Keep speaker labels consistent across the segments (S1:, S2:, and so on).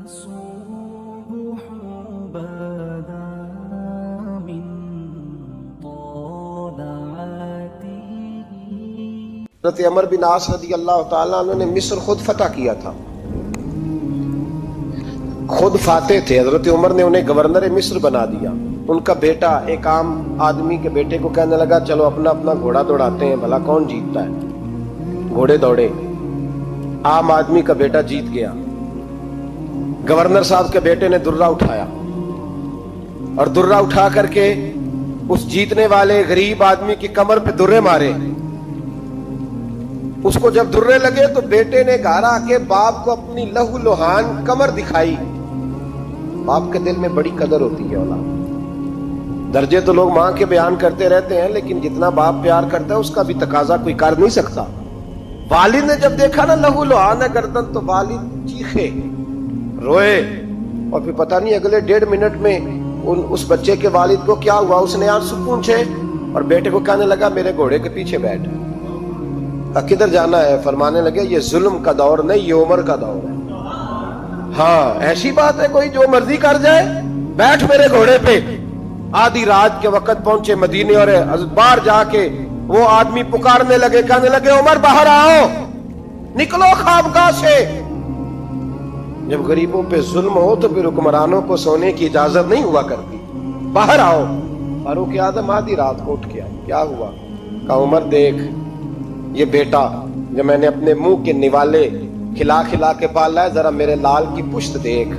S1: الصبح بدا من طلعته.
S2: حضرت عمر بن عاص رضی اللہ تعالیٰ عنہ نے مصر خود فتح کیا تھا، خود فاتح تھے. حضرت عمر نے انہیں گورنر مصر بنا دیا. ان کا بیٹا ایک عام آدمی کے بیٹے کو کہنے لگا چلو اپنا اپنا گھوڑا دوڑاتے ہیں، بھلا کون جیتتا ہے. گھوڑے دوڑے، عام آدمی کا بیٹا جیت گیا. گورنر صاحب کے بیٹے نے درہ اٹھایا اور درہ اٹھا کر کے اس جیتنے والے غریب آدمی کی کمر پہ درے مارے. اس کو جب درے لگے تو بیٹے نے گھر آ کے باپ کو اپنی لہو لہان کمر دکھائی. باپ کے دل میں بڑی قدر ہوتی ہے اولاد. درجے تو لوگ ماں کے بیان کرتے رہتے ہیں، لیکن جتنا باپ پیار کرتا ہے اس کا بھی تقاضا کوئی کر نہیں سکتا. والد نے جب دیکھا نا لہو لہان ہے گردن، تو والد چیخے، روئے. اور پھر پتہ نہیں اگلے 1.5 منٹ میں اس بچے کے والد کو کیا ہوا، اس نے آنسو پونچھے اور بیٹے کو کہنے لگا میرے گھوڑے کے پیچھے بیٹھ. کدھر جانا ہے؟ فرمانے لگے یہ ظلم کا دور نہیں، یہ عمر کا دور ہے. ہاں ایسی بات ہے کوئی جو مرضی کر جائے؟ بیٹھ میرے گھوڑے پہ. آدھی رات کے وقت پہنچے مدینے اور باہر جا کے وہ آدمی پکارنے لگے، کہنے لگے عمر باہر آؤ، نکلو خوابگاہ سے. جب غریبوں پہ ظلم ہو تو پھر حکمرانوں کو سونے کی اجازت نہیں ہوا کرتی. باہر آؤ. فاروق اعظم آدھی رات کو اٹھ گیا. کیا ہوا؟ کہا عمر دیکھ، یہ بیٹا جو میں نے اپنے منہ کے نوالے کھلا کھلا کے پالا ہے، ذرا میرے لال کی پشت دیکھ.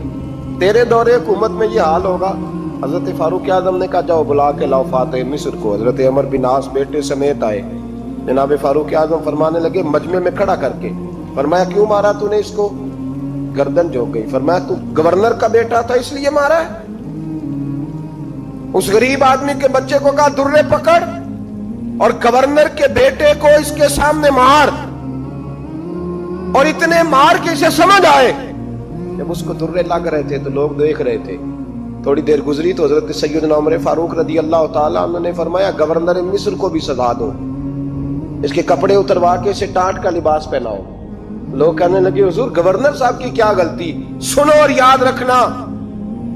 S2: تیرے دور حکومت میں یہ حال ہوگا. حضرت فاروق اعظم نے کہا جاؤ بلا کے لاؤ فاتح مصر کو. حضرت عمر بن عاص بیٹے سمیت آئے. جناب فاروق اعظم فرمانے لگے مجمع میں کھڑا کر کے، فرمایا کیوں مارا تو نے اس کو؟ گردن جھک گئی. فرمایا تو گورنر کا بیٹا تھا اس لیے مارا ہے؟ اس غریب آدمی کے بچے کو کہا درے پکڑ اور گورنر کے بیٹے کو اس کے سامنے مار، اور اتنے مار کے اسے سمجھ آئے. جب اس کو درے لگ رہے تھے تو لوگ دیکھ رہے تھے. تھوڑی دیر گزری تو حضرت سیدنا عمر فاروق رضی اللہ تعالیٰ عنہ نے فرمایا گورنر مصر کو بھی سزا دو، اس کے کپڑے اتروا کے اسے ٹاٹ کا لباس پہناؤ. لوگ کہنے لگے حضور گورنر صاحب کی کیا غلطی؟ سنو اور یاد رکھنا.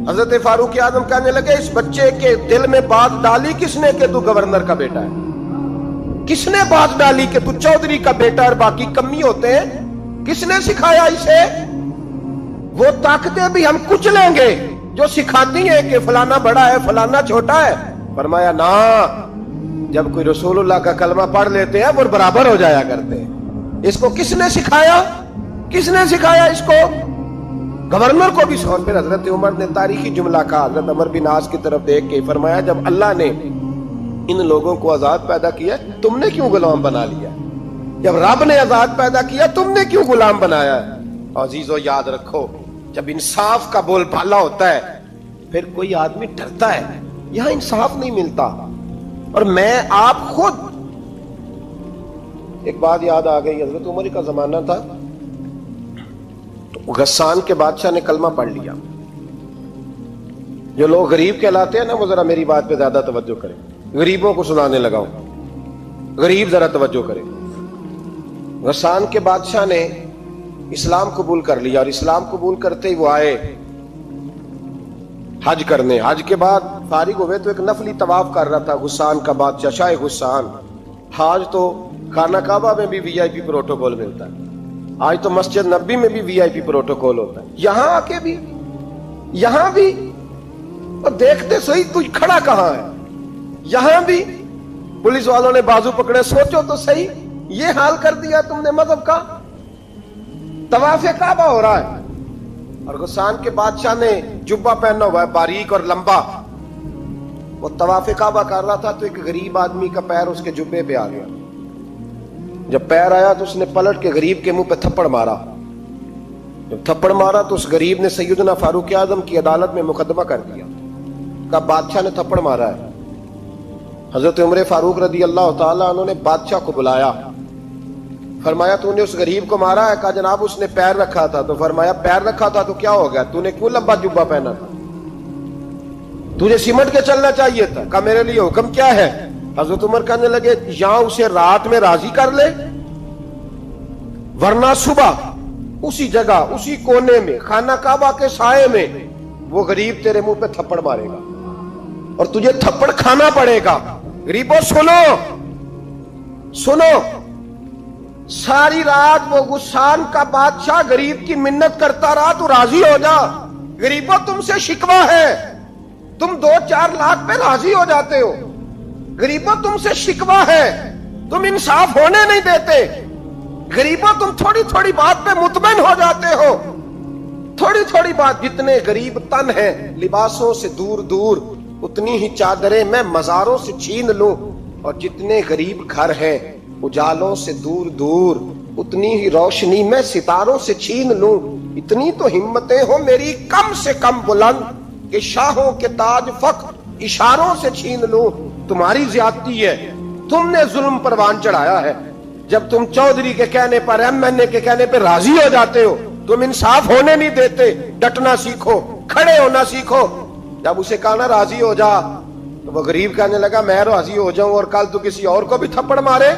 S2: حضرت فاروق اعظم کہنے لگے اس بچے کے دل میں بات ڈالی کس نے کہ تو گورنر کا بیٹا ہے؟ کس نے بات ڈالی کہ تو چودھری کا بیٹا اور باقی کمی ہوتے ہیں؟ کس نے سکھایا اسے؟ وہ طاقتیں بھی ہم کچھ لیں گے جو سکھاتی ہیں کہ فلانا بڑا ہے فلانا چھوٹا ہے. فرمایا نا، جب کوئی رسول اللہ کا کلمہ پڑھ لیتے ہیں وہ برابر ہو جایا کرتے ہیں. اس کو کس نے سکھایا؟ کس نے سکھایا اس کو؟ گورنر کو بھی سو. پھر حضرت عمر نے تاریخی جملہ کہا حضرت عمر بن عاص کی طرف دیکھ کے، فرمایا جب اللہ نے ان لوگوں کو آزاد پیدا کیا تم نے کیوں غلام بنا لیا؟ جب رب نے آزاد پیدا کیا تم نے کیوں غلام بنایا؟ عزیزو یاد رکھو جب انصاف کا بول بالا ہوتا ہے پھر کوئی آدمی ڈرتا ہے. یہاں انصاف نہیں ملتا. اور میں آپ خود ایک بات یاد آ گئی. حضرت عمر کا زمانہ تھا تو غسان کے بادشاہ نے کلمہ پڑھ لیا. جو لوگ غریب کہلاتے ہیں نا وہ ذرا میری بات پہ زیادہ توجہ کریں. غریبوں کو سنانے لگا ہوں، غریب ذرا توجہ کریں. غسان کے بادشاہ نے اسلام قبول کر لیا، اور اسلام قبول کرتے ہی وہ آئے حج کرنے. حج کے بعد فارغ ہوئے تو ایک نفلی طواف کر رہا تھا غسان کا بادشاہ شاہ غسان. حج تو خانہ کعبہ میں بھی وی آئی پی پروٹوکول ملتا ہے، آج تو مسجد نبی میں بھی وی آئی پی پروٹوکول ہوتا ہے، یہاں آ کے بھی، یہاں بھی. اور دیکھتے صحیح تو کھڑا کہاں ہے؟ یہاں بھی پولیس والوں نے بازو پکڑے. سوچو تو صحیح، یہ حال کر دیا تم نے مذہب کا. طواف کعبہ ہو رہا ہے اور غسان کے بادشاہ نے جبہ پہنا ہوا ہے باریک اور لمبا. وہ طواف کعبہ کر رہا تھا تو ایک غریب آدمی کا پیر اس کے جبے پہ آ گیا. جب پیر آیا تو اس نے پلٹ کے غریب کے منہ پہ تھپڑ مارا. جب تھپڑ مارا تو اس غریب نے سیدنا فاروق اعظم کی عدالت میں مقدمہ کر دیا. کہا بادشاہ نے تھپڑ مارا ہے. حضرت عمر فاروق رضی اللہ تعالیٰ عنہ نے بادشاہ کو بلایا. فرمایا تو نے اس غریب کو مارا ہے؟ کہا جناب اس نے پیر رکھا تھا. تو فرمایا پیر رکھا تھا تو کیا ہو گیا؟ تو نے کیوں لمبا جبہ پہنا تھا؟ تجھے سمٹ کے چلنا چاہیے تھا. کہا میرے لیے حکم کیا ہے؟ حضرت عمر کہنے لگے یہاں اسے رات میں راضی کر لے ورنہ صبح اسی جگہ اسی کونے میں خانہ کعبہ کے سائے میں وہ غریب تیرے منہ پہ تھپڑ مارے گا اور تجھے تھپڑ کھانا پڑے گا. غریبوں سنو سنو, ساری رات وہ غسان کا بادشاہ غریب کی منت کرتا رہا, تو راضی ہو جا. غریبوں تم سے شکوہ ہے, تم 2-4 لاکھ پہ راضی ہو جاتے ہو. غریبوں تم سے شکوہ ہے, تم انصاف ہونے نہیں دیتے. غریبوں تم تھوڑی تھوڑی بات پہ مطمئن ہو جاتے ہو. تھوڑی تھوڑی بات, جتنے غریب تن ہیں لباسوں سے دور دور, اتنی ہی چادریں میں مزاروں سے چھین لوں, اور جتنے غریب گھر ہیں اجالوں سے دور دور, اتنی ہی روشنی میں ستاروں سے چھین لوں. اتنی تو ہمتیں ہو میری کم سے کم بلند کہ شاہوں کے تاج فخر اشاروں سے چھین لوں. تمہاری زیادتی ہے, تم نے ظلم پروان چڑھایا ہے. جب تم چودھری کے کہنے پر, ایم این اے کے کہنے پہ راضی ہو جاتے ہو, تم انصاف ہونے نہیں دیتے. ڈٹنا سیکھو, کھڑے ہونا سیکھو. جب اسے کہا نا راضی ہو جا, تو وہ غریب کہنے لگا میں راضی ہو جاؤں اور کل تو کسی اور کو بھی تھپڑ مارے.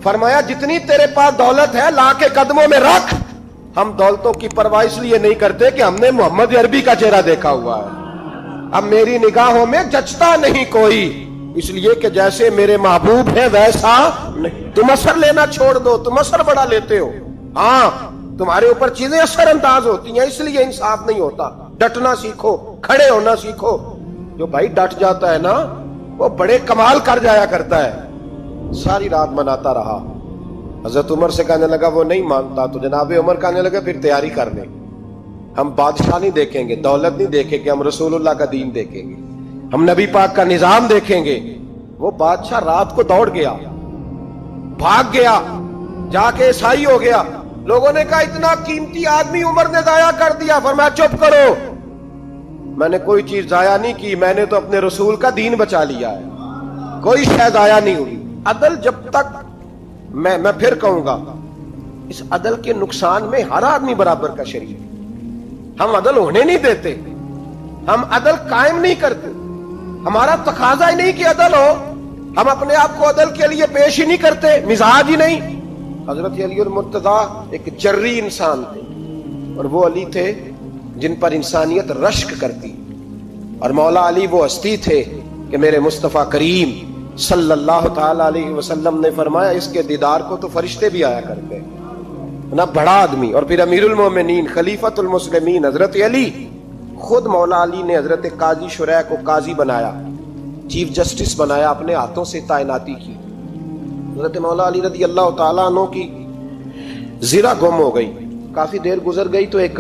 S2: فرمایا جتنی تیرے پاس دولت ہے لا کے قدموں میں رکھ. ہم دولتوں کی پرواہ اس لیے نہیں کرتے کہ ہم نے محمد عربی کا چہرہ دیکھا ہوا ہے. اب میری نگاہوں میں جچتا نہیں کوئی, اس لیے کہ جیسے میرے محبوب ہے ویسا نہیں. تم اثر لینا چھوڑ دو, تم اثر بڑا لیتے ہو. ہاں تمہارے اوپر چیزیں اثر انداز ہوتی ہیں, اس لیے انصاف نہیں ہوتا. ڈٹنا سیکھو, کھڑے ہونا سیکھو. جو بھائی ڈٹ جاتا ہے نا وہ بڑے کمال کر جایا کرتا ہے. ساری رات مناتا رہا. حضرت عمر سے کہنے لگا وہ نہیں مانتا, تو جناب عمر کہنے لگا پھر تیاری کر لیں, ہم بادشاہ نہیں دیکھیں گے, دولت نہیں دیکھیں گے, ہم رسول اللہ کا دین دیکھیں گے, ہم نبی پاک کا نظام دیکھیں گے. وہ بادشاہ رات کو دوڑ گیا, بھاگ گیا, جا کے عیسائی ہو گیا. لوگوں نے کہا اتنا قیمتی آدمی عمر نے ضائع کر دیا. فرمایا چپ کرو, میں نے کوئی چیز ضائع نہیں کی, میں نے تو اپنے رسول کا دین بچا لیا ہے, کوئی شے ضائع نہیں ہوئی. عدل جب تک میں پھر کہوں گا, اس عدل کے نقصان میں ہر آدمی برابر کا شریک ہے. ہم عدل ہونے نہیں دیتے, ہم عدل قائم نہیں کرتے. ہمارا تقاضا ہی نہیں کہ عدل ہو, ہم اپنے آپ کو عدل کے لیے پیش ہی نہیں کرتے, مزاج ہی نہیں. حضرت علی المرتضیٰ ایک جری انسان تھے, اور وہ علی تھے جن پر انسانیت رشک کرتی, اور مولا علی وہ ہستی تھے کہ میرے مصطفیٰ کریم صلی اللہ تعالی علیہ وسلم نے فرمایا اس کے دیدار کو تو فرشتے بھی آیا کرتے نا. بڑا آدمی, اور پھر امیر المومنین خلیفۃ المسلمین حضرت علی. خود مولا علی نے حضرت قاضی شریح کو قاضی بنایا, چیف جسٹس بنایا, اپنے ہاتھوں سے تعیناتی کی. حضرت مولا علی رضی اللہ تعالیٰ عنہ کی زرہ گم ہو گئی. کافی دیر گزر گئی تو ایک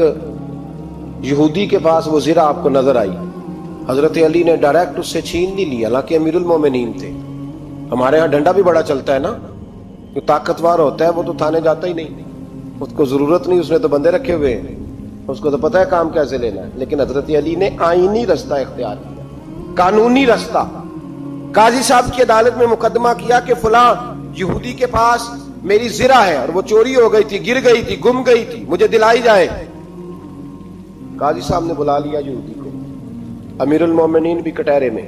S2: یہودی کے پاس وہ زرہ آپ کو نظر آئی. حضرت علی نے ڈائریکٹ اس سے چھین نہیں لیا, حالانکہ امیر المومنین تھے. ہمارے ہاں ڈنڈا بھی بڑا چلتا ہے نا, جو طاقتور ہوتا ہے وہ تو تھانے جاتا ہی نہیں, اس کو ضرورت نہیں, اس نے تو بندے رکھے ہوئے ہیں, اس کو تو پتہ ہے کام کیسے لینا ہے. لیکن حضرت علی نے آئینی رستہ اختیار کیا, قانونی رستہ. قاضی صاحب کی عدالت میں مقدمہ کیا کہ فلاں یہودی کے پاس میری زرہ ہے اور وہ چوری ہو گئی تھی, گر گئی تھی, گم گئی تھی, مجھے دلائی جائے. قاضی صاحب نے بلا لیا یہودی کو, امیر المومنین بھی کٹہرے میں.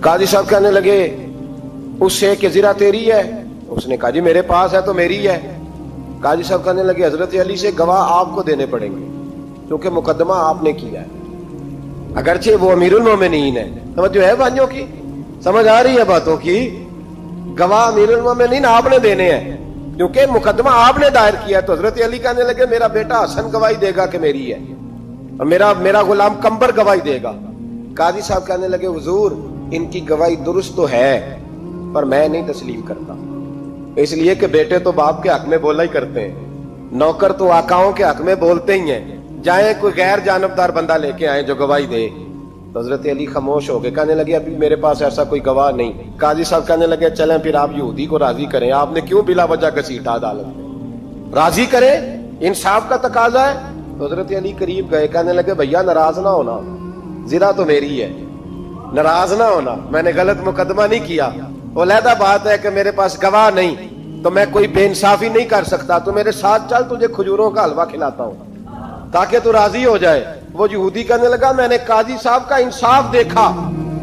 S2: قاضی صاحب کہنے لگے اس سے کہ زرہ تیری ہے؟ اس نے کہا جی میرے پاس ہے تو میری ہے. قاضی صاحب کہنے لگے حضرت علی سے گواہ آپ کو دینے پڑیں گے, کیونکہ مقدمہ آپ نے کیا ہے, اگرچہ وہ امیر المومنین ہے. سمجھ جو ہے بھائیوں کی, سمجھ آ رہی ہے باتوں کی. گواہ امیر المومنین آپ نے دینے ہیں, کیونکہ مقدمہ آپ نے دائر کیا. تو حضرت علی کہنے لگے میرا بیٹا حسن گواہی دے گا کہ میری ہے, اور میرا غلام کمبر گواہی دے گا. قاضی صاحب کہنے لگے حضور ان کی گواہی درست تو ہے, پر میں نہیں تسلیم کرتا, اس لیے کہ بیٹے تو باپ کے حق میں بولا ہی کرتے ہیں, نوکر تو آقاؤں کے حق میں بولتے ہی ہیں. جائیں کوئی غیر جانبدار بندہ لے کے آئیں جو گواہی دے. تو حضرت علی خاموش ہو گئے, کہنے لگے ابھی میرے پاس ایسا کوئی گواہ نہیں. قاضی صاحب کہنے لگے چلیں پھر آپ یہودی کو راضی کریں, آپ نے کیوں بلا وجہ گھسیٹا عدالت میں, راضی کریں, انصاف کا تقاضا ہے. تو حضرت علی قریب گئے, کہنے لگے بھیا ناراض نہ ہونا, زرہ تو میری ہے, ناراض نہ ہونا, میں نے غلط مقدمہ نہیں کیا. علیحدہ بات ہے کہ میرے پاس گواہ نہیں تو میں کوئی بے انصافی نہیں کر سکتا, تو میرے ساتھ چل, تجھے کھجوروں کا حلوہ کھلاتا ہوں تاکہ تو راضی ہو جائے. وہ یہودی کہنے لگا میں نے قاضی صاحب کا انصاف دیکھا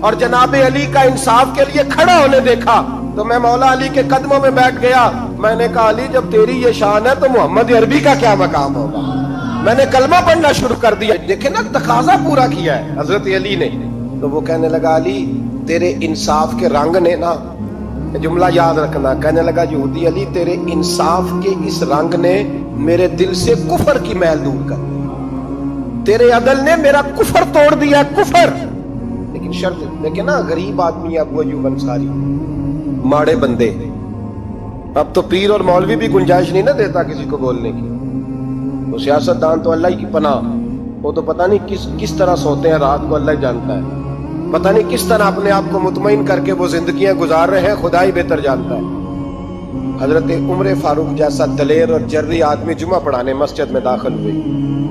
S2: اور جناب علی کا انصاف کے لیے کھڑا ہونے دیکھا, تو میں مولا علی کے قدموں میں بیٹھ گیا میں نے کہا علی جب تیری یہ شان ہے تو محمد عربی کا کیا مقام ہوگا؟ میں نے کلمہ پڑھنا شروع کر دیا. دیکھیں نا تقاضا پورا کیا ہے حضرت علی نے. تو وہ کہنے لگا علی تیرے انصاف کے رنگ نے نا، جملہ یاد رکھنا، کہنے لگا یہودی علی تیرے انصاف کے اس رنگ نے میرے دل سے کفر کی میل دور کر دی، تیرے عدل نے میرا کفر توڑ دیا، کفر. لیکن شرط دیکھیں نا، غریب آدمی ابو ایوب انصاری، ماڑے بندے. اب تو پیر اور مولوی بھی گنجائش نہیں نہ دیتا کسی کو بولنے کی. وہ سیاست دان تو اللہ ہی کی پناہ، وہ تو پتہ نہیں کس طرح سوتے ہیں رات کو، اللہ ہی جانتا ہے. پتہ نہیں کس طرح اپنے آپ کو مطمئن کر کے وہ زندگیاں گزار رہے ہیں، خدا ہی بہتر جانتا ہے. حضرت عمر فاروق جیسا دلیر اور جرری آدمی جمعہ پڑھانے مسجد میں داخل ہوئے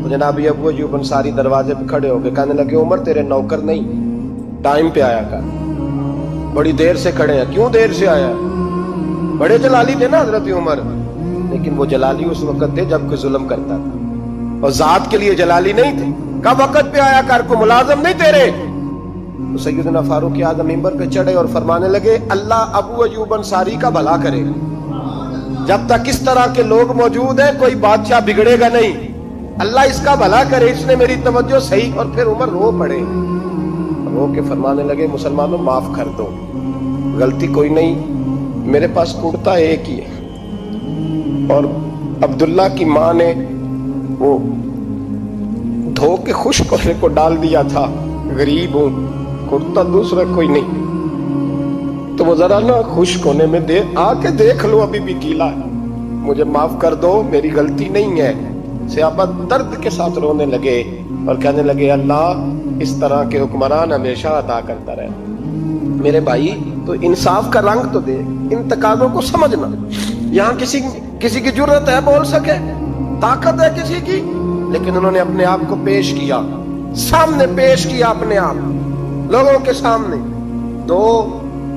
S2: تو جناب ابو ایوب انصاری دروازے پہ کھڑے ہو کے کہنے لگے عمر تیرے نوکر نہیں، ٹائم پہ آیا کر، بڑی دیر سے کھڑے ہیں. کیوں دیر سے آیا؟ بڑے جلالی تھے نا حضرت عمر، لیکن وہ جلالی اس وقت تھے جب کوئی ظلم کرتا تھا، اور ذات کے لیے جلالی نہیں تھے. کب وقت پہ آیا کر، کو ملازم نہیں تیرے. تو سیدنا فاروق اعظم ممبر پہ چڑھے اور فرمانے لگے اللہ ابو ایوب انصاری کا بھلا کرے، جب تک اس طرح کے لوگ موجود ہیں کوئی بادشاہ بگڑے گا نہیں، اللہ اس کا بھلا کرے، اس نے میری توجہ صحیح. اور پھر عمر رو پڑے، رو کے فرمانے لگے مسلمانوں معاف کر دو، غلطی کوئی نہیں، میرے پاس کرتا ایک ہی ہے، اور عبداللہ کی ماں نے وہ دھو کے خشک ہونے کو ڈال دیا تھا، غریب ہوں، کرتا دوسرا کوئی نہیں، تو وہ ذرا نا خشک ہونے میں آ کے دیکھ لو ابھی بھی گیلا ہے، مجھے معاف کر دو، میری غلطی نہیں ہے. صحابہ درد کے ساتھ رونے لگے اور کہنے لگے اللہ اس طرح کے حکمران ہمیشہ عطا کرتا رہے. میرے بھائی تو انصاف کا رنگ تو دے، ان تقاضوں کو سمجھنا. یہاں کسی کی جرت ہے بول سکے، طاقت ہے کسی کی، لیکن انہوں نے اپنے آپ کو پیش کیا، سامنے پیش کیا اپنے آپ لوگوں کے سامنے. دو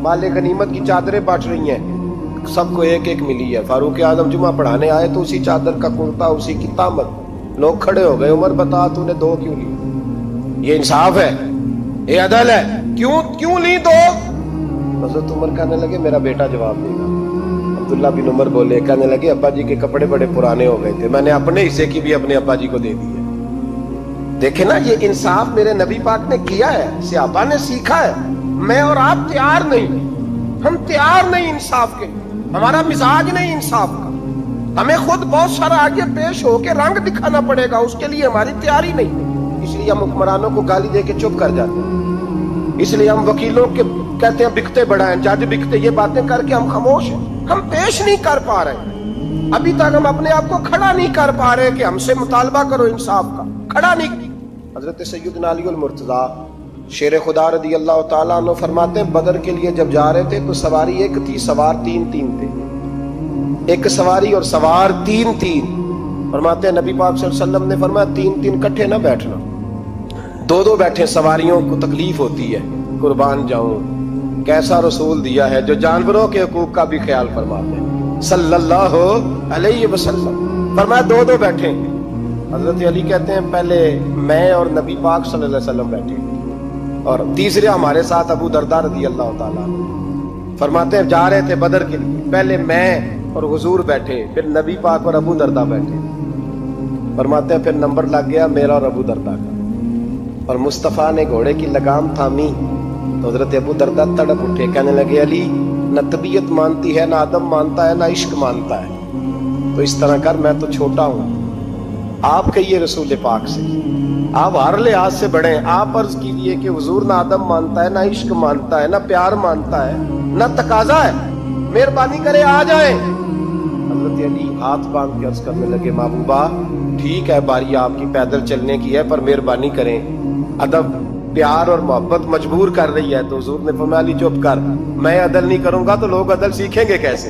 S2: مال غنیمت کی چادریں بانٹ رہی ہیں، سب کو ایک ایک ملی ہے. فاروق اعظم جمعہ پڑھانے آئے تو اسی چادر کا کرتا، اسی کی تامت. لوگ کھڑے ہو گئے، عمر بتا تو نے دو کیوں لی؟ یہ انصاف ہے، یہ عدل ہے، کیوں لی دو؟ حضرت عمر کہنے لگے میرا بیٹا جواب دے گا. عبداللہ بن عمر بولے، کہنے لگے ابا جی کے کپڑے بڑے پرانے ہو گئے تھے، میں نے اپنے حصے کی بھی اپنے ابا جی کو دے دی ہے. دیکھیں نا یہ انصاف میرے نبی پاک نے کیا ہے، صحابہ نے سیکھا ہے. میں اور آپ تیار نہیں، ہم تیار نہیں انصاف کے، ہمارا مزاج نہیں انصاف کا. ہمیں خود بہت سارا آگے پیش ہو کے رنگ دکھانا پڑے گا، اس کے لیے ہماری تیاری نہیں. اس لیے ہم حکمرانوں کو گالی دے کے چپ کر جاتے ہیں، اس لیے ہم وکیلوں کے کہتے ہیں بکتے بڑھائیں، جج بکتے، یہ باتیں کر کے ہم خاموش ہیں. ہم پیش نہیں کر پا رہے، ابھی تک ہم اپنے آپ کو کھڑا نہیں کر پا رہے کہ ہم سے مطالبہ کرو انصاف کا، کھڑا نہیں. حضرت سیدنا علی المرتضیٰ شیر خدا رضی اللہ تعالیٰ عنہ فرماتے ہیں بدر کے لیے جب جا رہے تھے تو سواری ایک تھی، سوار تین تھے، ایک سواری اور سوار تین. فرماتے ہیں نبی پاک صلی اللہ علیہ وسلم نے فرمایا تین کٹھے نہ بیٹھنا، دو بیٹھے، سواریوں کو تکلیف ہوتی ہے، قربان جاؤں. کیسا رسول دیا ہے جو جانوروں کے حقوق کا بھی خیال فرماتے ہیں صلی اللہ علیہ وسلم. فرمایا دو بیٹھے. حضرت علی کہتے ہیں پہلے میں اور نبی پاک صلی اللہ علیہ وسلم بیٹھے، اور تیسرے ہمارے ساتھ ابو درداء رضی اللہ تعالیٰ. فرماتے ہیں جا رہے تھے بدر کے لیے، پہلے میں اور حضور بیٹھے، پھر نبی پاک اور ابو درداء بیٹھے. فرماتے ہیں پھر نمبر لگ گیا میرا اور ابو درداء کا، اور مصطفیٰ نے گھوڑے کی لگام تھامی تو حضرت ابو درداء تڑپ اٹھے، کہنے لگے علی نہ طبیعت مانتی ہے، نہ ادب مانتا ہے، نہ عشق مانتا ہے، تو اس طرح کر، میں تو چھوٹا ہوں، آپ کہیے رسول پاک سے، آپ ہر لحاظ سے بڑے ہیں، آپ عرض کیجئے کہ حضور نہ ادب مانتا ہے، نہ عشق مانتا ہے، نہ پیار مانتا ہے، نہ تقاضا ہے، مہربانی کرے آ جائیں. حضرت علی ہاتھ باندھ کے عرض کرنے لگے محبوبہ ٹھیک ہے باری آپ کی پیدل چلنے کی ہے، پر مہربانی کریں، ادب پیار اور محبت مجبور کر رہی ہے. تو حضور نے فرمایا علی چپ کر، میں عدل نہیں کروں گا تو لوگ عدل سیکھیں گے کیسے؟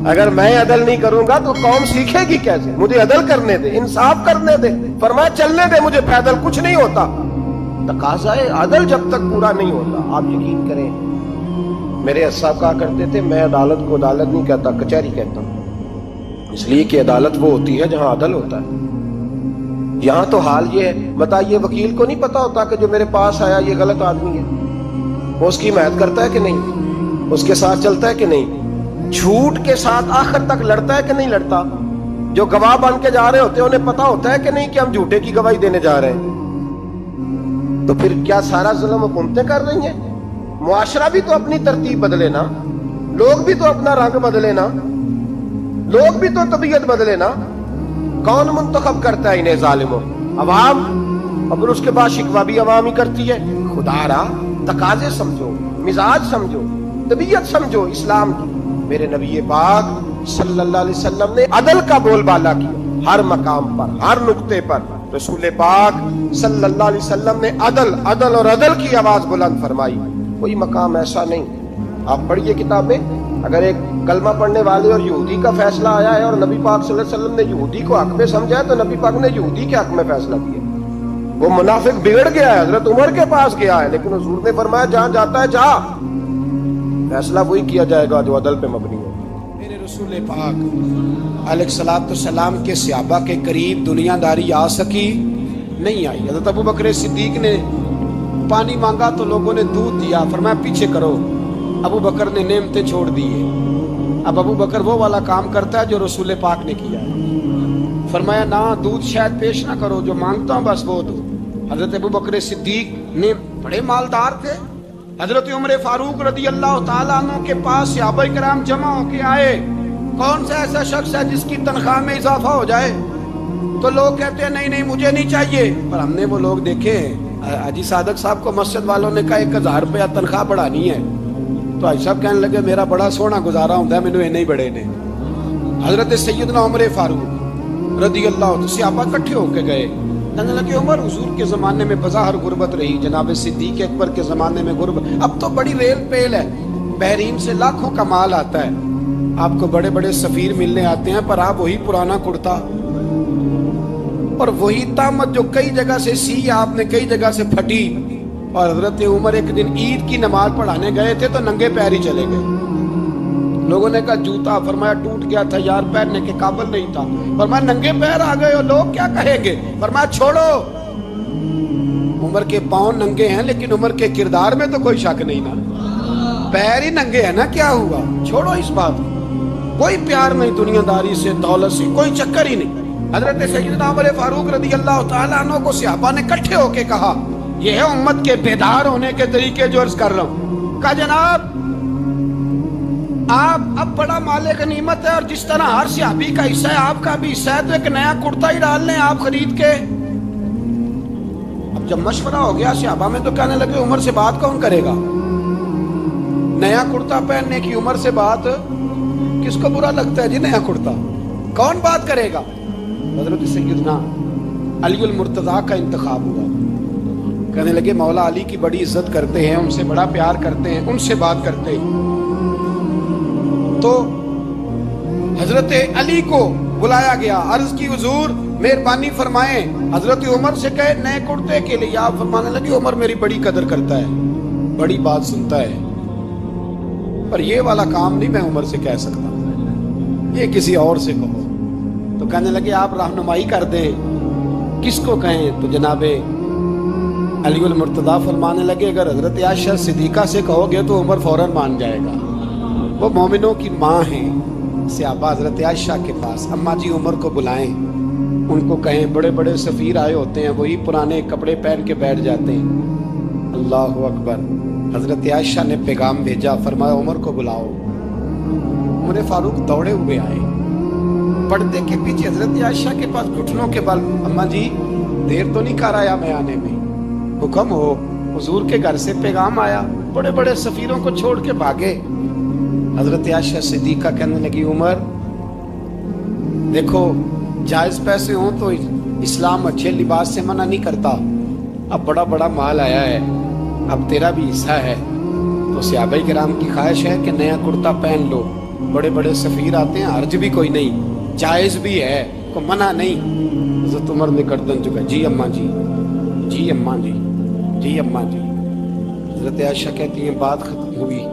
S2: اگر میں عدل نہیں کروں گا تو قوم سیکھے گی کیسے؟ مجھے عدل کرنے دے، انصاف کرنے دے. فرمایا چلنے دے مجھے، پیدل کچھ نہیں ہوتا. تقاضا عدل جب تک پورا نہیں ہوتا، آپ یقین کریں میرے اساتذہ کہا کرتے تھے میں عدالت کو عدالت نہیں کہتا، کچہری کہتا ہوں، اس لیے کہ عدالت وہ ہوتی ہے جہاں عدل ہوتا ہے. یہاں تو حال یہ ہے، بتائیے وکیل کو نہیں پتا ہوتا کہ جو میرے پاس آیا یہ غلط آدمی ہے، وہ اس کی حمایت کرتا ہے کہ نہیں، اس کے ساتھ چلتا ہے کہ نہیں؟ جھوٹ کے ساتھ آخر تک لڑتا ہے کہ نہیں لڑتا؟ جو گواہ بن کے جا رہے ہوتے ہیں انہیں پتا ہوتا ہے کہ نہیں کہ ہم جھوٹے کی گواہی دینے جا رہے ہیں؟ تو پھر کیا سارا ظلم حکومتیں کر رہی ہیں؟ معاشرہ بھی تو اپنی ترتیب بدلے نا، لوگ بھی تو اپنا رنگ بدلے نا، لوگ بھی تو طبیعت بدلے نا۔ کون منتخب کرتا ہے انہیں ظالموں؟ عوام، اور پھر اس کے بعد شکوہ بھی عوام ہی کرتی ہے۔ خدا را تقاضے سمجھو، مزاج سمجھو، طبیعت سمجھو اسلام کی۔ میرے نبی پاک صلی اللہ علیہ وسلم نے عدل کا بول بالا کیا ہر مقام پر، ہر نقطے پر۔ رسول پاک صلی اللہ علیہ وسلم نے عدل عدل اور عدل کی آواز بلند فرمائی۔ کوئی مقام ایسا نہیں۔ آپ پڑھیے کتابیں، اگر ایک کلمہ پڑھنے والے اور یہودی کا فیصلہ آیا ہے اور نبی پاک صلی اللہ علیہ وسلم نے یہودی کو حق میں سمجھا ہے تو نبی پاک نے یہودی کے حق میں فیصلہ کیا۔ وہ منافق بگڑ گیا ہے، حضرت عمر کے پاس گیا ہے، لیکن حضور نے فرمایا جہاں جاتا ہے جا، فیصلہ وہی کیا جائے گا جو عدل پہ مبنی ہو۔
S3: میرے رسول پاک علیہ الصلوۃ والسلام کے صحابہ کے قریب دنیا داری آ سکی نہیں آئی۔ حضرت ابو بکر صدیق نے پانی مانگا تو لوگوں نے دودھ دیا، فرمایا پیچھے کرو۔ ابو بکر نے نعمتیں چھوڑ دیے۔ اب ابو بکر وہ والا کام کرتا ہے جو رسول پاک نے کیا ہے۔ فرمایا نہ دودھ شاید پیش نہ کرو، جو مانگتا ہوں بس وہ دو۔ حضرت ابو بکر صدیق نے بڑے مالدار تھے۔ حضرت عمر فاروق رضی اللہ تعالیٰ عنہ کے پاس صحابہ کرام جمع ہو کے آئے، کون سا ایسا شخص ہے جس کی تنخواہ میں اضافہ ہو جائے؟ تو لوگ کہتے ہیں نہیں نہیں مجھے نہیں چاہیے۔ پر ہم نے وہ لوگ دیکھے ہیں، حاجی صادق صاحب کو مسجد والوں نے کہا 1000 روپیہ تنخواہ بڑھانی ہے، تو حاجی صاحب کہنے لگے میرا بڑا سونا گزارا ہوتا ہے، مینوں نہیں بڑے نے۔ حضرت سیدنا عمر فاروق رضی اللہ عنہ صحابہ اکٹھے ہو کے گئے، کہنے لگے عمر حضور کے زمانے میں بظاہر غربت رہی، جناب صدیق اکبر کے زمانے میں غربت، اب تو بڑی ریل پیل ہے، بحرین سے لاکھوں کا مال آتا ہے، آپ کو بڑے بڑے سفیر ملنے آتے ہیں، پر آپ وہی پرانا کرتا اور وہی تامت جو کئی جگہ سے سی آپ نے کئی جگہ سے پھٹی۔ اور حضرت عمر ایک دن عید کی نماز پڑھانے گئے تھے تو ننگے پیر ہی چلے گئے۔ لوگوں نے کہا جوتا، فرمایا ٹوٹ گیا تھا یار، پہننے کے قابل نہیں تھا۔ فرمایا ننگے پیر آ گئے ہو، لوگ کیا کہیں گے؟ فرمایا چھوڑو، عمر کے پاؤں ننگے ہیں لیکن عمر کے کردار میں تو کوئی شک نہیں نا، پیر ہی ننگے ہیں نا، کیا ہوا؟ چھوڑو اس بات کو، کوئی پیار نہیں دنیا داری سے، دولت سے، کوئی چکر ہی نہیں۔ حضرت سیدنا عمر فاروق رضی اللہ تعالیٰ عنہ کو صحابہ نے اکٹھے ہو کے کہا، یہ ہے امت کے بیدار ہونے کے طریقے جو عرض کر رہا ہوں۔ کہا جناب آپ اب بڑا مال غنیمت ہے، اور جس طرح ہر صحابی کا حصہ ہے آپ کا بھی حصہ ہے، تو ایک نیا کرتا ہی ڈال لیں آپ خرید کے۔ اب جب مشورہ ہو گیا صحابہ میں تو کہنے لگے عمر سے بات کون کرے گا؟ نیا کرتا پہننے کی عمر سے بات کس کو برا لگتا ہے جی؟ نیا کرتا کون بات کرے گا؟ حضرت سیدنا علی المرتضیٰ کا انتخاب ہوا۔ کہنے لگے مولا علی کی بڑی عزت کرتے ہیں، ان سے بڑا پیار کرتے ہیں، ان سے بات کرتے ہیں۔ تو حضرت علی کو بلایا گیا، عرض کی حضور مہربانی فرمائیں، حضرت عمر سے کہے نئے کرتے کے لیے۔ آپ فرمانے لگے عمر میری بڑی قدر کرتا ہے، بڑی بات سنتا ہے، پر یہ والا کام نہیں میں عمر سے کہہ سکتا، یہ کسی اور سے کہو۔ تو کہنے لگے آپ رہنمائی کر دیں، کس کو کہیں؟ تو جناب علی المرتضیٰ فرمانے لگے اگر حضرت عائشہ صدیقہ سے کہو گے تو عمر فوراً مان جائے گا، وہ مومنوں کی ماں ہیں۔ صحابہ حضرت عائشہ کے پاس، اماں جی عمر کو بلائیں، ان کو کہیں بڑے بڑے سفیر آئے ہوتے ہیں، وہی پرانے کپڑے پہن کے بیٹھ جاتے ہیں۔ اللہ اکبر۔ حضرت عائشہ نے پیغام بھیجا، فرمایا عمر کو بلاؤ۔ عمر فاروق دوڑے ہوئے آئے، پردے کے پیچھے حضرت عائشہ کے پاس گھٹنوں کے بل، اماں جی دیر تو نہیں کر آیا میں آنے میں؟ حکم ہو، حضور کے گھر سے پیغام آیا، بڑے بڑے سفیروں کو چھوڑ کے بھاگے۔ حضرت عائشہ صدیقہ کہنے لگی عمر دیکھو جائز پیسے ہوں تو اسلام اچھے لباس سے منع نہیں کرتا، اب بڑا بڑا مال آیا ہے، اب تیرا بھی حصہ ہے، تو صحابہ کرام کی خواہش ہے کہ نیا کرتا پہن لو، بڑے بڑے سفیر آتے ہیں، حرج بھی کوئی نہیں، جائز بھی ہے، کو منع نہیں۔ حضرت عمر نے گردن جھکا، جی اماں جی، جی اماں جی، جی اماں جی۔ حضرت عائشہ کہتی ہیں بات ختم ہوئی،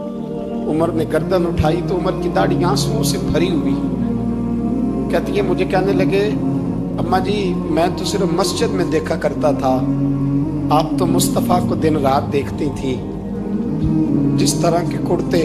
S3: عمر نے گردن اٹھائی تو عمر کی داڑھی آنسوؤں سے بھری ہوئی، کہتی ہے مجھے کہنے لگے اماں جی میں تو صرف مسجد میں دیکھا کرتا تھا، آپ تو مصطفیٰ کو دن رات دیکھتی تھی، جس طرح کے کرتے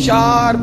S3: 4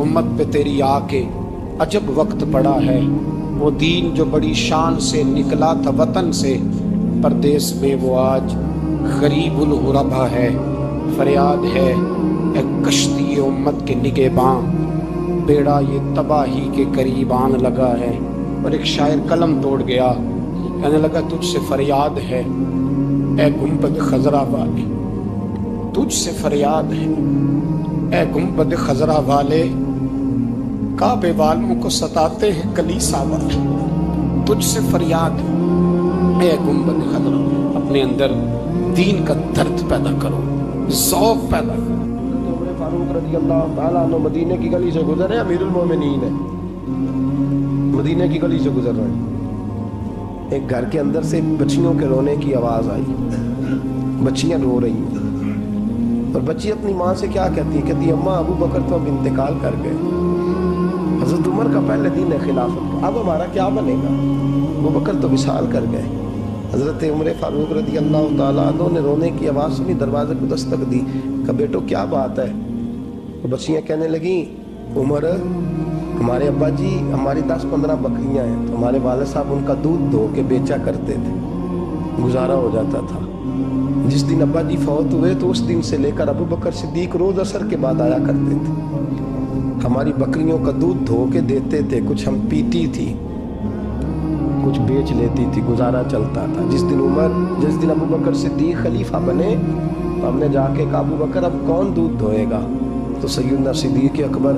S3: امت پہ تیری آکے عجب وقت پڑا ہے، وہ دین جو بڑی شان سے نکلا تھا وطن سے، پردیس میں وہ آج غریب الغربا ہے۔ فریاد ہے اے کشتی امت کے نگہباں، بیڑا یہ تباہی کے قریب آن لگا ہے۔ اور ایک شاعر قلم توڑ گیا، کہنے لگا تجھ سے فریاد ہے اے گنبد خضرا والے، تجھ سے فریاد ہے اے گنبد خضرا والے، کعبے والوں کو ستاتے ہیں کلیسا والے۔ تجھ سے فریاد ہے اے گنبد خضرا، اپنے اندر دین کا درد پیدا کرو، ذوق پیدا کرو۔
S2: عمر فاروق رضی اللہ تعالیٰ عنہ مدینے کی گلی سے گزر رہے ہیں، امیر المومنین ہے، مدینے کی گلی سے گزر رہے ہیں۔ ایک گھر کے اندر سے بچیوں کے رونے کی آواز آئی، بچیاں رو رہی ہیں، اور بچی اپنی ماں سے کیا کہتی ہے؟ کہتی ہے اماں ابو بکر تو اب انتقال کر گئے، حضرت عمر کا پہلے دن ہے خلافت کا، اب ہمارا کیا بنے گا؟ ابو بکر تو وصال کر گئے۔ حضرت عمر فاروق رضی اللہ تعالیٰ عنہ نے رونے کی آواز سنی، دروازے کو دستک دی، کہا بیٹو کیا بات ہے؟ بچیاں کہنے لگیں عمر ہمارے ابا جی ہماری 10-15 بکریاں ہیں، تو ہمارے والد صاحب ان کا دودھ دھو کے بیچا کرتے تھے، گزارا ہو جاتا تھا۔ جس دن ابا جی فوت ہوئے تو اس دن سے لے کر ابو بکر صدیق روز عصر کے بعد آیا کرتے تھے، ہماری بکریوں کا دودھ دھو کے دیتے تھے، کچھ ہم پیتی تھی، کچھ بیچ لیتی تھی، گزارا چلتا تھا۔ جس دن ابو بکر صدیق خلیفہ بنے تو ہم نے جا کے کہا ابو بکر اب کون دودھ دھوئے گا؟ تو سیدنا صدیق اکبر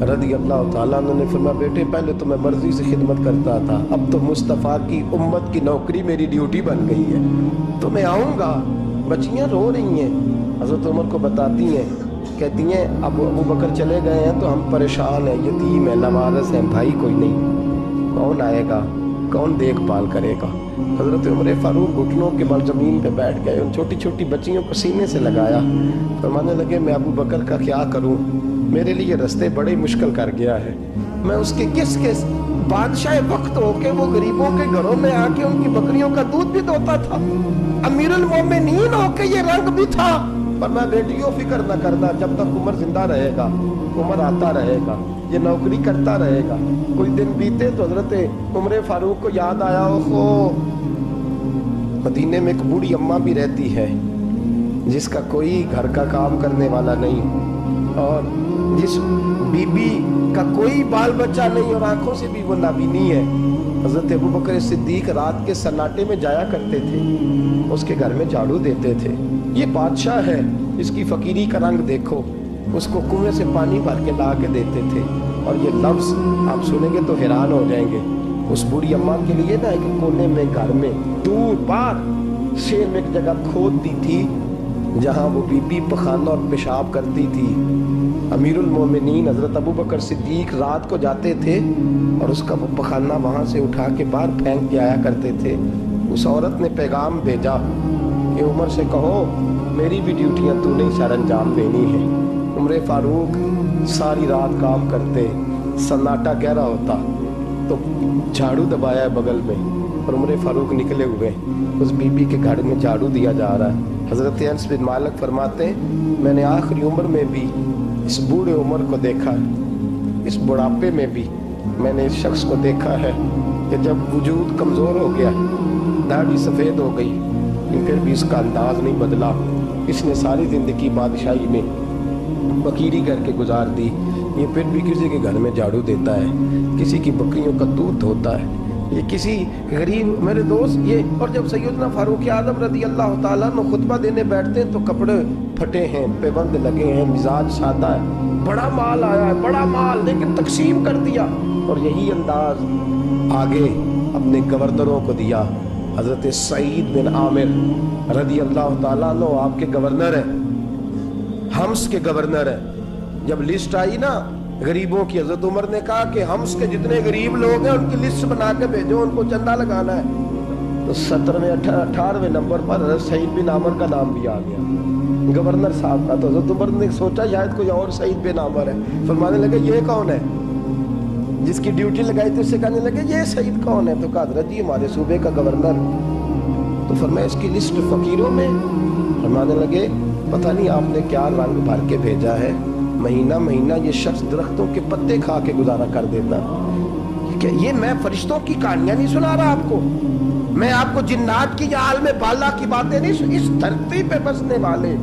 S2: رضی اللہ تعالیٰ عنہ نے فرمایا بیٹے پہلے تو میں مرضی سے خدمت کرتا تھا، اب تو مصطفیٰ کی امت کی نوکری میری ڈیوٹی بن گئی ہے، تو میں آؤں گا۔ بچیاں رو رہی ہیں، حضرت عمر کو بتاتی ہیں، کہتی ہیں اب ابو بکر چلے گئے ہیں تو ہم پریشان ہیں، یتیم ہیں، لوارث ہیں، بھائی کوئی نہیں، کون آئے گا، کون دیکھ بھال کرے گا؟ حضرت عمر فاروق گھٹنوں کے بل زمین پہ بیٹھ گئے، ان چھوٹی چھوٹی بچیوں کو سینے سے لگایا، فرمانے لگے میں ابو بکر کا کیا کروں، میرے لیے رستے بڑے مشکل کر گیا ہے، میں اس کے کس بادشاہ وقت ہو کے وہ غریبوں کے گھروں میں آ کے ان کی بکریوں کا دودھ بھی دوتا تھا، امیر المومنین ہو کے یہ رنگ بھی تھا۔ پر میں بیٹیوں فکر نہ کرنا، جب تک عمر زندہ رہے گا، عمر آتا رہے گا، یہ نوکری کرتا رہے گا۔ کوئی دن بیتے تو حضرت عمر فاروق کو یاد آیا مدینے میں ایک بوڑھی اماں بھی رہتی ہے جس کا کوئی گھر کا کام کرنے والا نہیں، اور جس بی بی کا کوئی بال بچہ نہیں، اور آنکھوں سے بھی وہ نابینی ہے۔ حضرت ابو بکر صدیق رات کے سناٹے میں جایا کرتے تھے، اس کے گھر میں جھاڑو دیتے تھے۔ یہ بادشاہ ہے، اس کی فقیری کا رنگ دیکھو، اس کو کنویں سے پانی بھر کے لا کے دیتے تھے۔ اور یہ لفظ آپ سنیں گے تو حیران ہو جائیں گے، اس بوڑھی اماں کے لیے نا ایک کونے میں گھر میں دور پار شیر میں ایک جگہ کھود دی تھی جہاں وہ بی بی پخانہ اور پیشاب کرتی تھی۔ امیر المومنین حضرت ابو بکر صدیق رات کو جاتے تھے اور اس کا وہ پخانہ وہاں سے اٹھا کے باہر پھینک کے آیا کرتے تھے۔ اس عورت نے پیغام بھیجا کہ عمر سے کہو میری بھی ڈیوٹیاں تو نے سر انجام دینی ہے۔ عمر فاروق ساری رات کام کرتے، سناٹا گہرا ہوتا تو جھاڑو دبایا ہے بغل میں، اور عمر فاروق نکلے ہوئے اس بی بی کے گھر میں جھاڑو دیا جا رہا ہے۔ حضرت انس بن مالک فرماتے ہیں میں نے آخری عمر میں بھی اس بوڑھے عمر کو دیکھا ہے، اس بڑھاپے میں بھی میں نے اس شخص کو دیکھا ہے کہ جب وجود کمزور ہو گیا، داڑھی سفید ہو گئی، پھر بھی اس کا انداز نہیں بدلا۔ اس نے ساری زندگی بادشاہی میں فقیری کر کے گزار دی، یہ پھر بھی کسی کے گھر میں جھاڑو دیتا ہے، کسی کی بکریوں کا دودھ دھوتا ہے، یہ کسی غریب میرے دوست یہ۔ اور جب سیدنا فاروق اعظم رضی اللہ تعالیٰ عنہ خطبہ دینے بیٹھتے ہیں تو کپڑے پھٹے ہیں، پیبند لگے ہیں، مزاج سادہ ہے، بڑا مال آیا ہے، بڑا مال، لیکن تقسیم کر دیا۔ اور یہی انداز آگے اپنے گورنروں کو دیا۔ حضرت سعید بن عامر رضی اللہ تعالیٰ عنہ آپ کے گورنر ہیں، حمص کے گورنر ہیں۔ جب لسٹ آئی نا غریبوں کی، حضرت عمر نے کہا کہ حمص کے جتنے غریب لوگ ہیں ان کی لسٹ بنا کے بھیجو، ان کو چندہ لگانا ہے۔ تو 17ویں 18ویں نمبر پر حضرت سعید بن عامر کا نام بھی آ گیا، گورنر صاحب کا۔ تو حضرت عمر نے سوچا شاید کوئی اور سعید بن عامر ہے، فرمانے لگے یہ کون ہے؟ جس کی ڈیوٹی لگائی تھی اس سے کہنے لگے یہ سعید کون ہے؟ تو کہا حضرت جی ہمارے صوبے کا گورنر۔ تو فرمایا اس کی لسٹ فقیروں میں؟ فرمانے لگے پتہ نہیں آپ نے کیا رنگ بھر کے بھیجا ہے، مہینہ مہینہ یہ شخص درختوں کے پتے کھا کے گزارا کر دیتا. یہ میں فرشتوں کی کہانیاں نہیں سنا رہا آپ کو, میں آپ کو جنات کی یا عالم بالا کی باتیں نہیں, اس دھرتی پہ بسنے والے,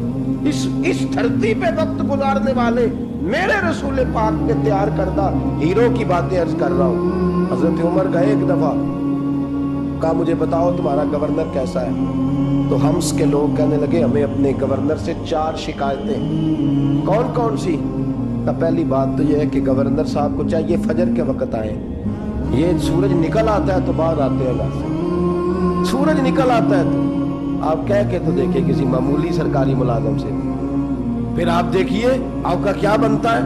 S2: اس دھرتی پہ وقت گزارنے والے میرے رسول پاک نے تیار کردہ ہیرو کی باتیں عرض کر رہا ہوں. حضرت عمر گئے ایک دفعہ, کہا مجھے بتاؤ تمہارا گورنر کیسا ہے. تو ہمس کے لوگ کہنے لگے ہمیں اپنے گورنر سے 4 شکایتیں. کون کون سی؟ پہلی بات تو یہ ہے کہ گورنر صاحب کو چاہیے فجر کے وقت آئیں. یہ سورج نکل آتا ہے تو باہر آتے ہیں گھر سے, سورج نکل آتا ہے تو آپ کہہ کے تو دیکھیں کسی معمولی سرکاری ملازم سے, پھر آپ دیکھیے آپ کا کیا بنتا ہے.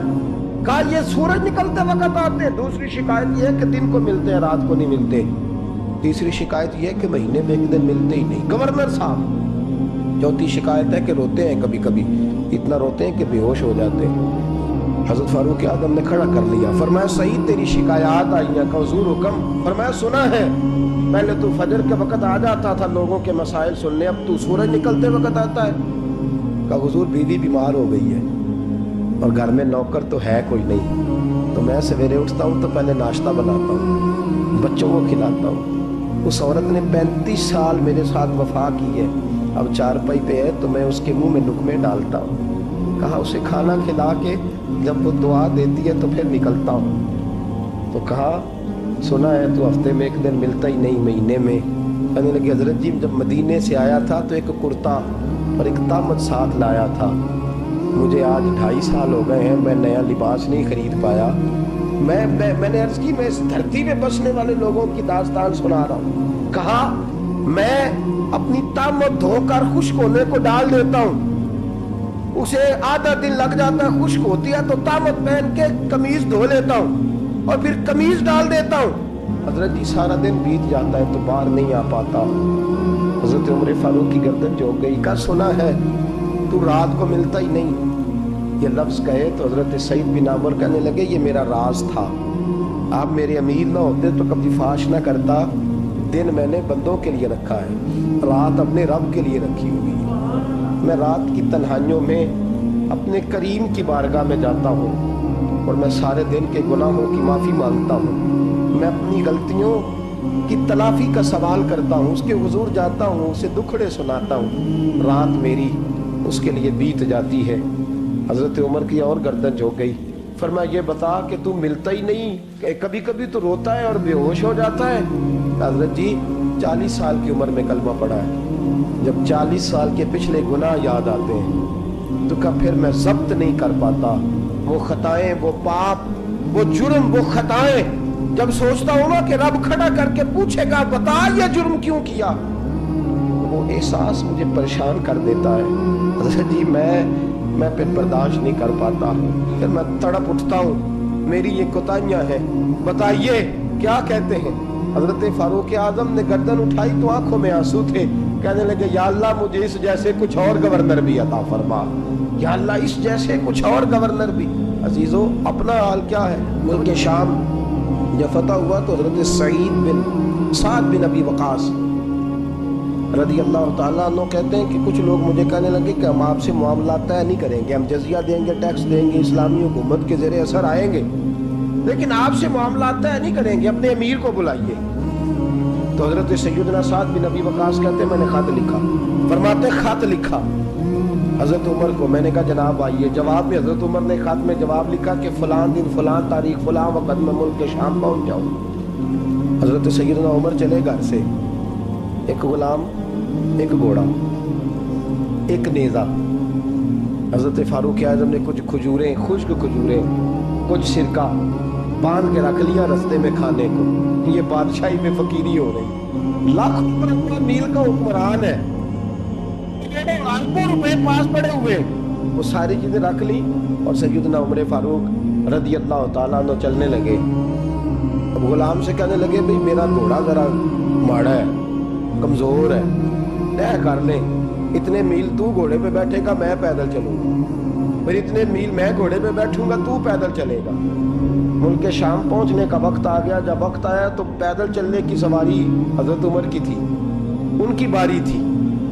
S2: کہا یہ سورج نکلتے وقت آتے ہیں. دوسری شکایت یہ ہے کہ دن کو ملتے ہیں رات کو نہیں ملتے. تیسری شکایت یہ ہے کہ مہینے میں ایک دن ملتے ہی نہیں گورنر صاحب. چوتھی شکایت ہے کہ روتے ہیں کبھی کبھی, اتنا روتے ہیں کہ بے ہوش ہو جاتے ہیں. حضرت فاروق اعظم نے کھڑا کر لیا, فرمایا صحیح تیری شکایات آئی ہیں, کہ حضور حکم. فرمایا سنا ہے, پہلے تو فجر کے وقت آ جاتا تھا لوگوں کے مسائل سننے, اب تو سورج نکلتے وقت آتا ہے. کہ حضور بیوی بیمار ہو گئی ہے اور گھر میں نوکر تو ہے کوئی نہیں, تو میں سویرے اٹھتا ہوں تو پہلے ناشتہ بناتا ہوں, بچوں کو کھلاتا ہوں. اس عورت نے 35 سال میرے ساتھ وفا کی ہے, اب چارپائی پہ ہے تو میں اس کے منہ میں لقمے ڈالتا ہوں. کہا اسے کھانا کھلا کے جب وہ دعا دیتی ہے تو پھر نکلتا ہوں. تو کہا سنا ہے تو ہفتے میں ایک دن ملتا ہی نہیں, مہینے میں. کہنے لگے حضرت جی جب مدینے سے آیا تھا تو ایک کرتا اور ایک طامت ساتھ لایا تھا, مجھے آج 2.5 سال ہو گئے ہیں, میں نیا لباس نہیں خرید پایا. میں نے عرض کی میں اس دھرتی میں بسنے والے لوگوں کی داستان سنا رہا ہوں. کہا میں اپنی طامت دھو کر خشک ہونے کو ڈال دیتا ہوں, اسے آدھا دن لگ جاتا ہے, خشک ہوتی ہے تو طامت پہن کے قمیض دھو لیتا ہوں اور پھر قمیض ڈال دیتا ہوں. حضرت جی سارا دن بیت جاتا ہے تو باہر نہیں آ پاتا. حضرت عمر فاروق کی گردن جھک گئی. کا سنا ہے تو رات کو ملتا ہی نہیں. یہ لفظ کہے تو حضرت سعید بن عمر کہنے لگے یہ میرا راز تھا, آپ میرے امیر نہ ہوتے تو کبھی فاش نہ کرتا. دن میں نے بندوں کے لیے رکھا ہے, رات اپنے رب کے لیے رکھی ہوئی. میں رات کی تنہائیوں میں اپنے کریم کی بارگاہ میں جاتا ہوں اور میں سارے دن کے گناہوں کی معافی مانگتا ہوں. میں اپنی غلطیوں کی تلافی کا سوال کرتا ہوں, اس کے حضور جاتا ہوں, اسے دکھڑے سناتا ہوں. رات میری اس کے لیے بیت جاتی ہے. حضرت عمر کی اور گردن جھک گئی. فرمایا یہ بتا کہ تو ملتا ہی نہیں, کہ کبھی کبھی تو روتا ہے اور بے ہوش ہو جاتا ہے. حضرت جی 40 سال کی عمر میں کلمہ پڑھا ہے, جب 40 سال کے پچھلے گناہ یاد آتے ہیں تو کہا پھر میں ضبط نہیں کر پاتا. وہ خطائیں, وہ پاپ, وہ جرم, وہ خطائیں جب سوچتا ہوں نا کہ رب کھڑا کر کے پوچھے گا بتا یہ جرم کیوں کیا, وہ احساس مجھے پریشان کر دیتا ہے. حضرت جی میں پھر برداشت نہیں کر پاتا, پھر میں تڑپ اٹھتا ہوں, میری یہ کوتاہیاں ہیں, بتائیے کیا کہتے ہیں. حضرت فاروق اعظم نے گردن اٹھائی تو آنکھوں میں آنسو تھے. کہنے لگے یا اللہ مجھے اس جیسے کچھ اور گورنر بھی عطا فرما, یا اللہ اس جیسے کچھ اور گورنر بھی. عزیزو اپنا حال کیا ہے. ملک شام جب فتح ہوا تو حضرت سعد بن ابی وقاص رضی اللہ تعالیٰ عنہ کہتے ہیں کہ کچھ لوگ مجھے کہنے لگے کہ ہم آپ سے معاملات طے نہیں کریں گے, ہم جزیہ دیں گے, ٹیکس دیں گے, اسلامی حکومت کے زیر اثر آئیں گے, لیکن آپ سے معاملات طے نہیں کریں گے, اپنے امیر کو بلائیے. تو حضرت سیدنا سعد بن ابی وقاص کہتے ہیں میں نے خط لکھا. فرماتے خط لکھا حضرت عمر کو. میں نے کہا جناب آئیے. جواب میں حضرت عمر نے خط میں جواب لکھا کہ فلاں دن فلاں تاریخ فلاں وقت میں ملک شام پہنچ جاؤں. حضرت سیدنا عمر چلے گھر سے, ایک غلام, ایک گھوڑا, ایک نیزہ. حضرت فاروق اعظم نے کچھ کھجوریں, خشک کھجوریں, کچھ سرکہ باندھ کے رکھ لیا رستے میں کھانے کو. یہ بادشاہی میں فقیری ہو رہی. لاکھوں میل کا حکمران ہے, لاکھوں روپے پاس پڑے ہوئے, وہ ساری چیزیں رکھ لی اور سیدنا عمر فاروق رضی اللہ تعالیٰ عنہ چلنے لگے. اب غلام سے کہنے لگے بھئی میرا گھوڑا ذرا ماڑا ہے, کمزور ہے, طے کر لیں, اتنے میل تو گھوڑے پہ بیٹھے گا میں پیدل چلوں گا, پھر اتنے میل میں گھوڑے پہ بیٹھوں گا تو پیدل چلے گا. ملک شام پہنچنے کا وقت آ گیا. جب وقت آیا تو پیدل چلنے کی سواری حضرت عمر کی تھی, ان کی باری تھی.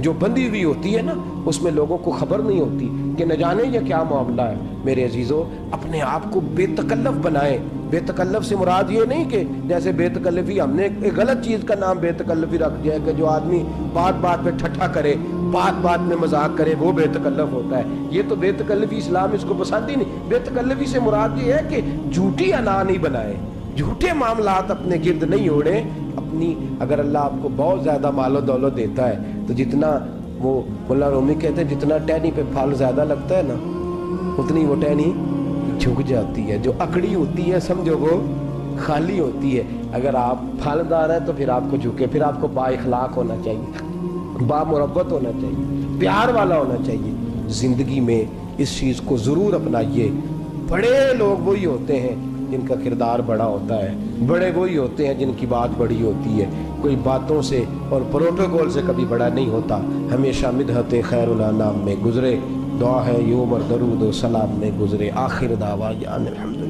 S2: جو بندی ہوئی ہوتی ہے نا اس میں لوگوں کو خبر نہیں ہوتی کہ نہ جانے یہ کیا معاملہ ہے. میرے عزیزو اپنے آپ کو بے تکلف بنائیں. بے تکلف سے مراد یہ نہیں کہ جیسے بے تکلفی ہم نے ایک غلط چیز کا نام بے تکلفی رکھ دیا ہے کہ جو آدمی بات بات پہ ٹھٹھا کرے, بات بات میں مذاق کرے, وہ بے تکلف ہوتا ہے. یہ تو بے تکلفی اسلام اس کو پسند ہی نہیں. بے تکلفی سے مراد یہ ہے کہ جھوٹی انا نہیں بنائے, جھوٹے معاملات اپنے گرد نہیں اوڑے. اپنی اگر اللہ آپ کو بہت زیادہ مال و دولت دیتا ہے تو جتنا وہ مولا رومی کہتے ہیں جتنا ٹہنی پہ پھل زیادہ لگتا ہے نا اتنی وہ ٹہنی جھک جاتی ہے. جو اکڑی ہوتی ہے سمجھو وہ خالی ہوتی ہے. اگر آپ پھلدار ہیں تو پھر آپ کو جھکے, پھر آپ کو با اخلاق ہونا چاہیے, با مربت ہونا چاہیے, پیار والا ہونا چاہیے. زندگی میں اس چیز کو ضرور اپنائیے. بڑے لوگ وہی ہوتے ہیں جن کا کردار بڑا ہوتا ہے, بڑے وہی ہوتے ہیں جن کی بات بڑی ہوتی ہے. کوئی باتوں سے اور پروٹوکول سے کبھی بڑا نہیں ہوتا. ہمیشہ مدحت خیر الانام میں گزرے, دعا ہے یوم اور درود و سلام میں گزرے. آخر دعوا یان الحمد.